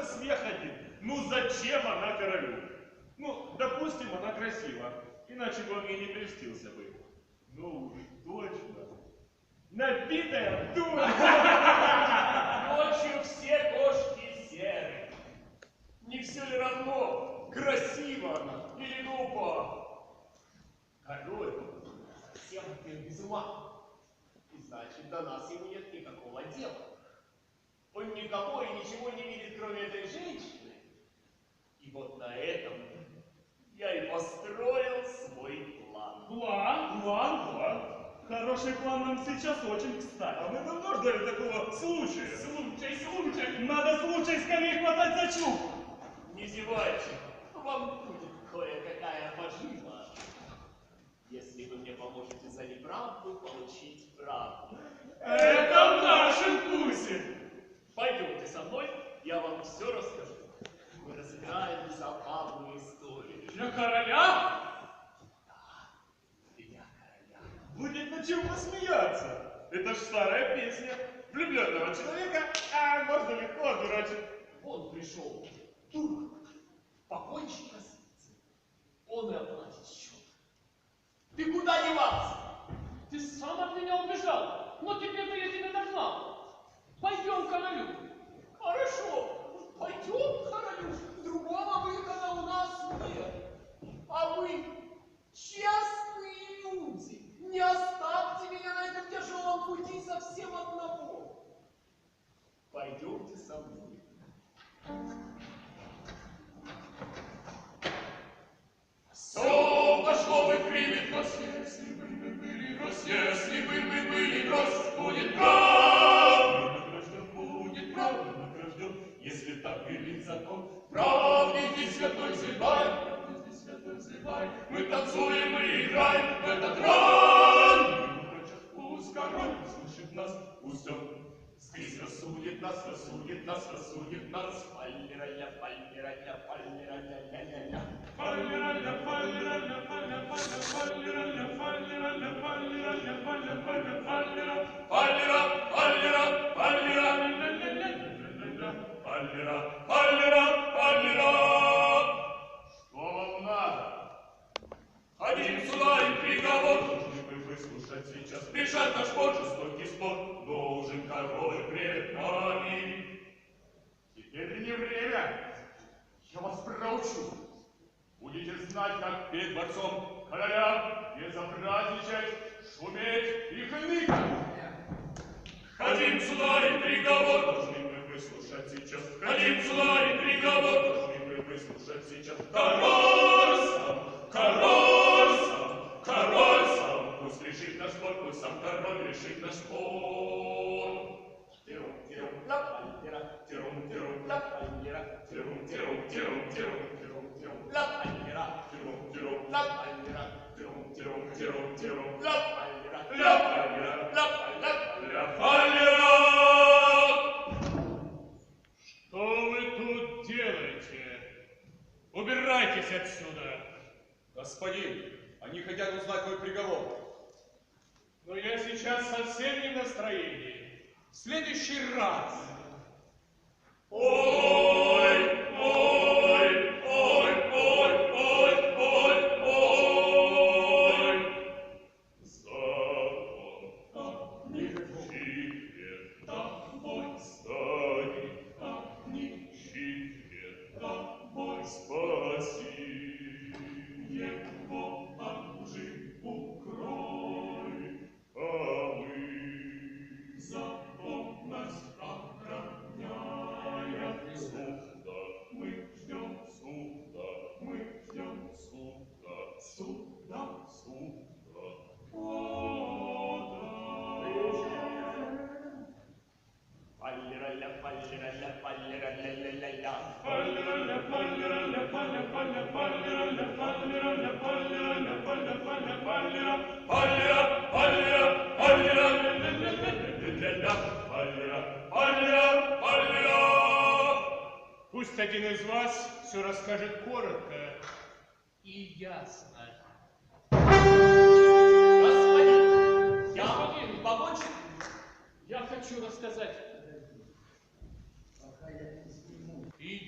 смех один. Ну зачем она королю? Ну, допустим, она красива. Иначе бы он ей не прельстился бы. Ну уж точно. Набитая дура. Ночью все кошки серые. Не все ли равно, красива она или глупа? Король совсем без ума. И значит, до нас ему нет никакого дела. Он никого и ничего не видит, кроме этой женщины. И вот на этом я и построил свой план. План. Хороший план нам сейчас очень кстати. А мы давно ждали такого случая. Случай. Надо случай скорее хватать за чуб. Не зевайте. Вам будет кое-какая пожива. Если вы мне поможете за неправду получить правду. Это в нашем вкусе. Пойдемте со мной, я вам все расскажу. Мы разыграем забавную историю. Для короля? Для короля. Будет над чем посмеяться. Это ж старая песня. Влюбленного человека, можно легко одурачить. Он пришел, дурак, покончить коситься. Он и оплатит счет. Ты куда девался? Ты сам от меня убежал, но теперь-то я тебя догнал. Пойдем к королю. Хорошо, пойдем к королю. Другого выхода у нас нет. А вы честные люди. Не оставьте меня на этом тяжелом пути совсем одного. Пойдемте со мной. Все пошло бы примет нас, если бы мы были гроз, если бы мы были гроз, будет прав. Будет прав, если так велит закон. Правде святой взывай, мы танцуем и играем в этот ран. Пусть король слышит нас, пусть он здесь рассудит нас. Паллера-ля, паллера-ля, паллера-ля-ля-ля-ля. Что вам надо? Хотим сюда и приговор, должны вы выслушать сейчас. Решать наш спор, жестокий спор, должен король пред нами. Теперь не время. Я вас проучу. Будете знать, как перед дворцом короля безобразничать, шуметь и хныкать. Хотим сюда и приговор, должны вы выслушать сейчас. Хотим сюда и приговор, должны вы выслушать сейчас. Король сам, пусть решит наш спор, пусть сам король решит наш спор. Тирум-тирум-ля, паллера, тирум-тирум-ля, паллера, тирум-тирум-тирум-тирум-тирум-ля, паллера, тирум-тирум-ля, паллера, тирум-тирум-тирум-тирум-ля, паллера, ля паллера, ля паллера. Что вы тут делаете? Убирайтесь отсюда. Господин, они хотят узнать твой приговор. Но я сейчас совсем не в настроении. В следующий раз. Пусть один из вас все расскажет коротко и ясно. Господин, я помочь? Я хочу рассказать. И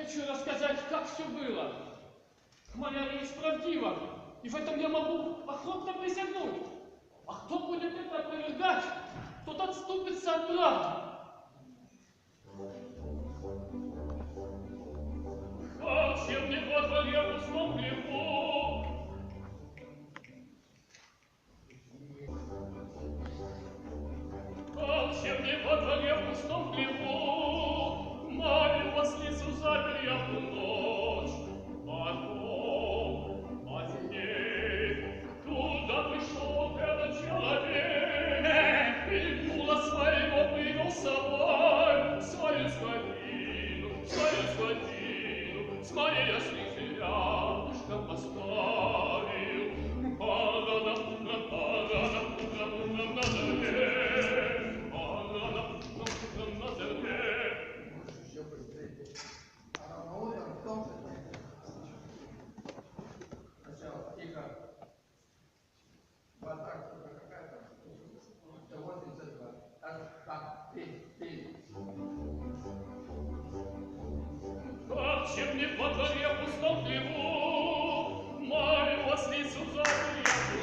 хочу рассказать, как все было. Моя речь правдива, и в этом я могу охотно присягнуть. А кто будет это опровергать, тот отступится от правды. Как чем не во дворе пустом хлебу, как чем не во дворе пустом хлебу, Марью ослицу запер я в ту ночь. Потом, поздней, туда пришел этот человек, и мула своего привел с собой, свою скотину, с моей ослицы рядышком поставил. Пагана, на земле, на земле. Как чем не во дворе пустом хлебу, Марью ослицу запер я в ту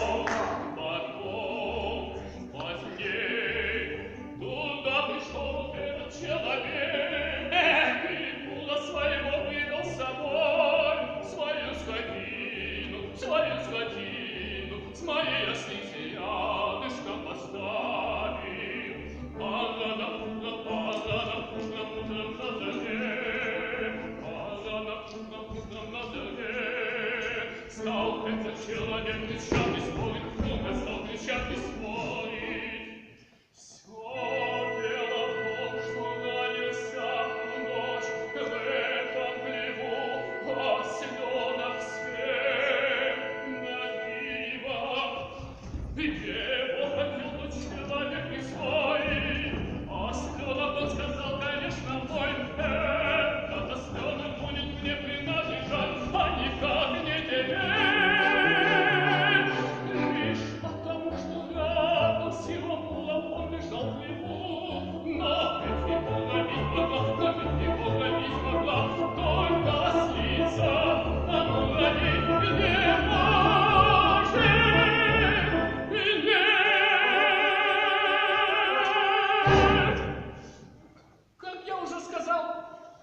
ночь. Потом, поздней, туда пришел этот человек, и мула своего привел с собой, свою скотину, с моей ослицы рядышком поставил. Пагана, на земле, стал этот человек кричать и спорить, долго стал кричать и спорить. Все дело в том, что нанялся в ночь в этом хлеву осленок свет набива. И его хотел тот человек не свой, осленок он сказал, конечно, мой. Этот осленок будет мне принадлежать, а никак не тебе. Лишь потому, что рядом с его мулом он лежал в хлеву. Но ведь его ловить могла только ослица, а мула не может и нет. Как я уже сказал,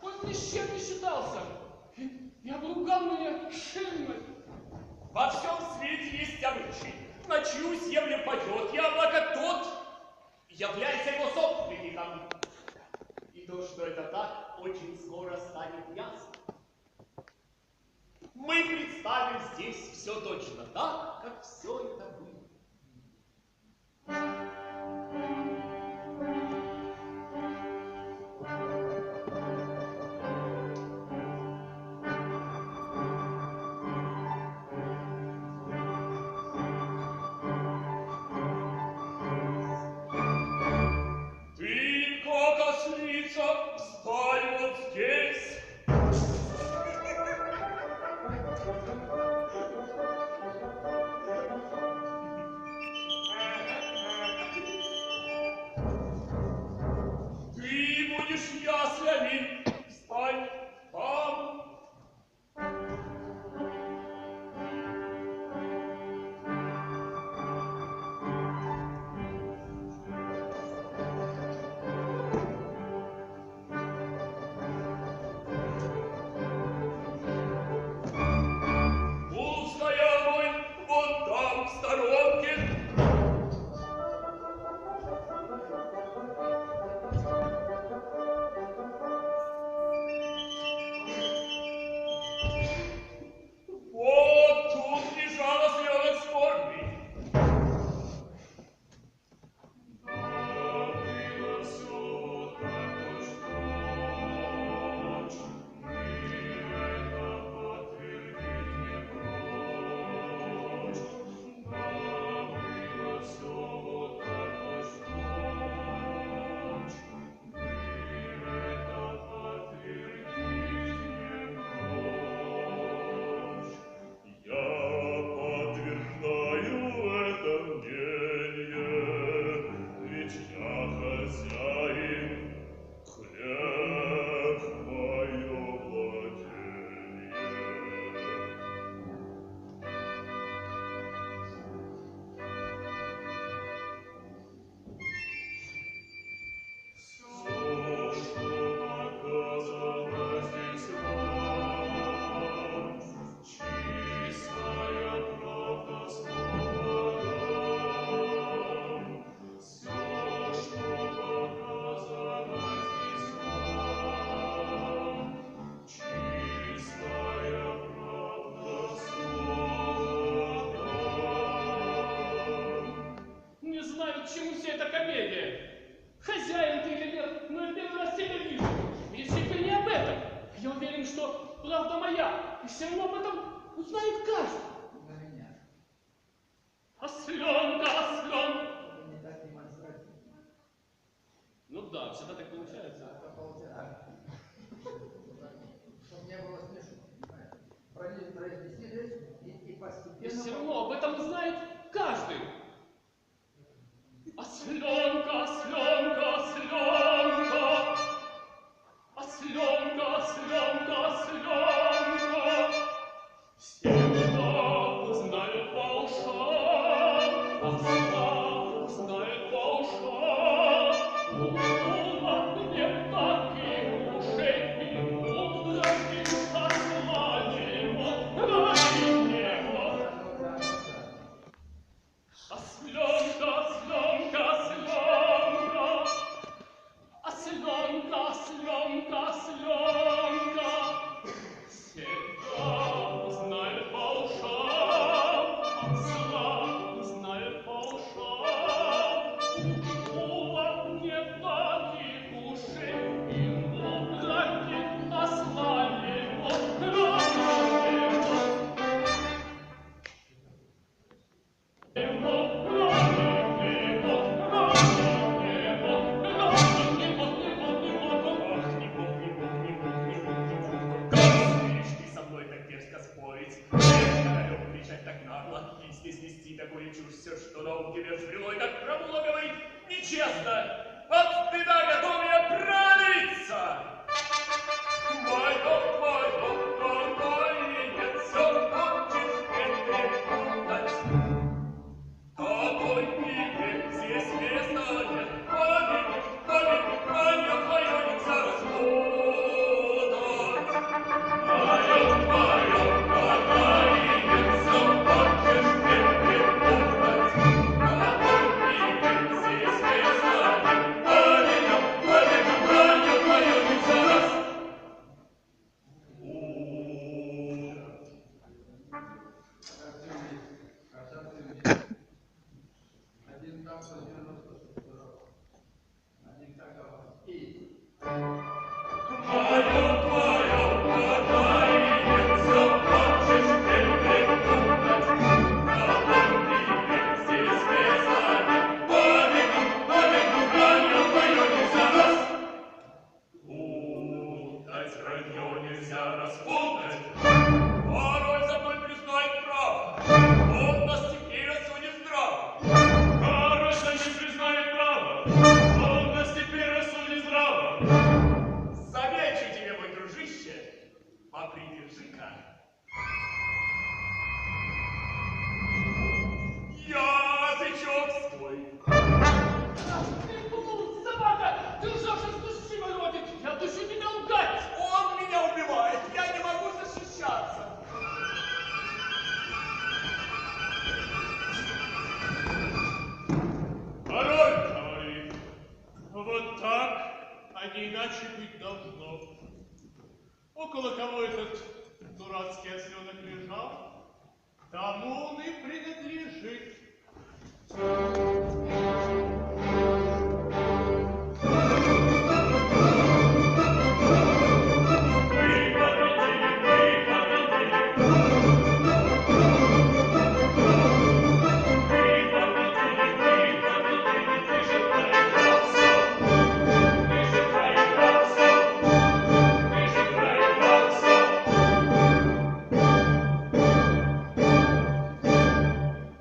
он ни с чем не считался и обругал меня шельмой. Во всем свете есть обычай. На чью землю падет яблоко, тот является его собственником. И то, что это так, очень скоро станет ясно. Мы представим здесь все точно так, как все это было. Ты, как ослица, стой вот здесь. все равно об этом узнает каждый. На меня. Осленка, осленка. Это не так демонстративно. Ну да, всегда так получается. Это полтора. Чтобы не было смешно, понимаешь? Произнеси речь и И постепенно... все равно об этом знает каждый. Осленка, осленка, осленка. Осленка, осленка, осленка. Все его знают по ушам, осла знают по ушам. Ума нет таких ушей, и мудрости осла его, ради него. Осленка, осленка, осленка. Осленка, осленка, осленка. Всегда знают по ушам, осла знают по ушам. Ума нет таких ушей, и мудрости осла его, ради него. Как смеешь ты со мной так дерзко спорить? Перед королем кричать так нагло, и здесь нести такую чушь, все, что на ум тебе взбрело, и так пробуло говорить нечестно. От стыда готов я провалиться. Мой дом, нет, все хочешь перепутать. Какой пикник, здесь места нет, памятник, твое нельзя распутать. Один там 190, один так, и... Нельзя распутать. Порой за мной признает право. Он нас теперь осудит здраво. Порой за ним признает право, он нас теперь рассудит здраво. Замечу тебе, мой дружище, попридержи-ка. Язычок свой. Ты, собака, ты ужасно спустивый родик, я душу тебя лгать. Он меня убивает, я не могу защищаться. Король говорит, вот так, а не иначе быть должно. Около кого этот дурацкий осленок лежал, тому он и принадлежит.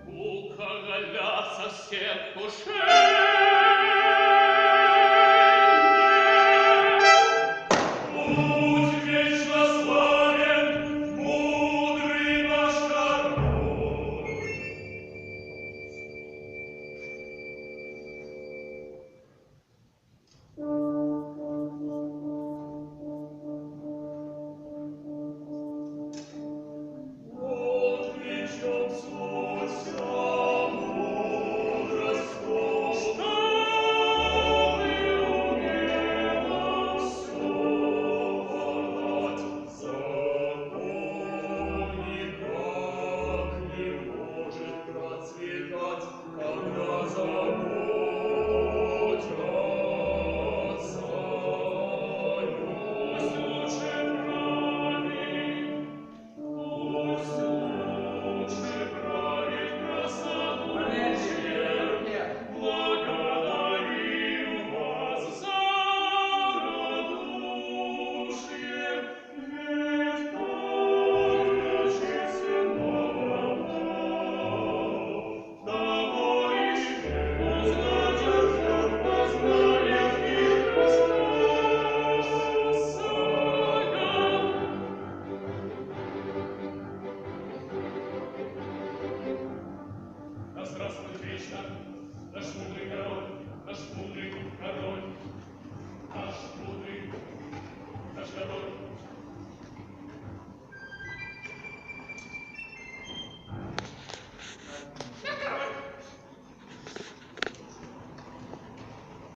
У короля со всех ушей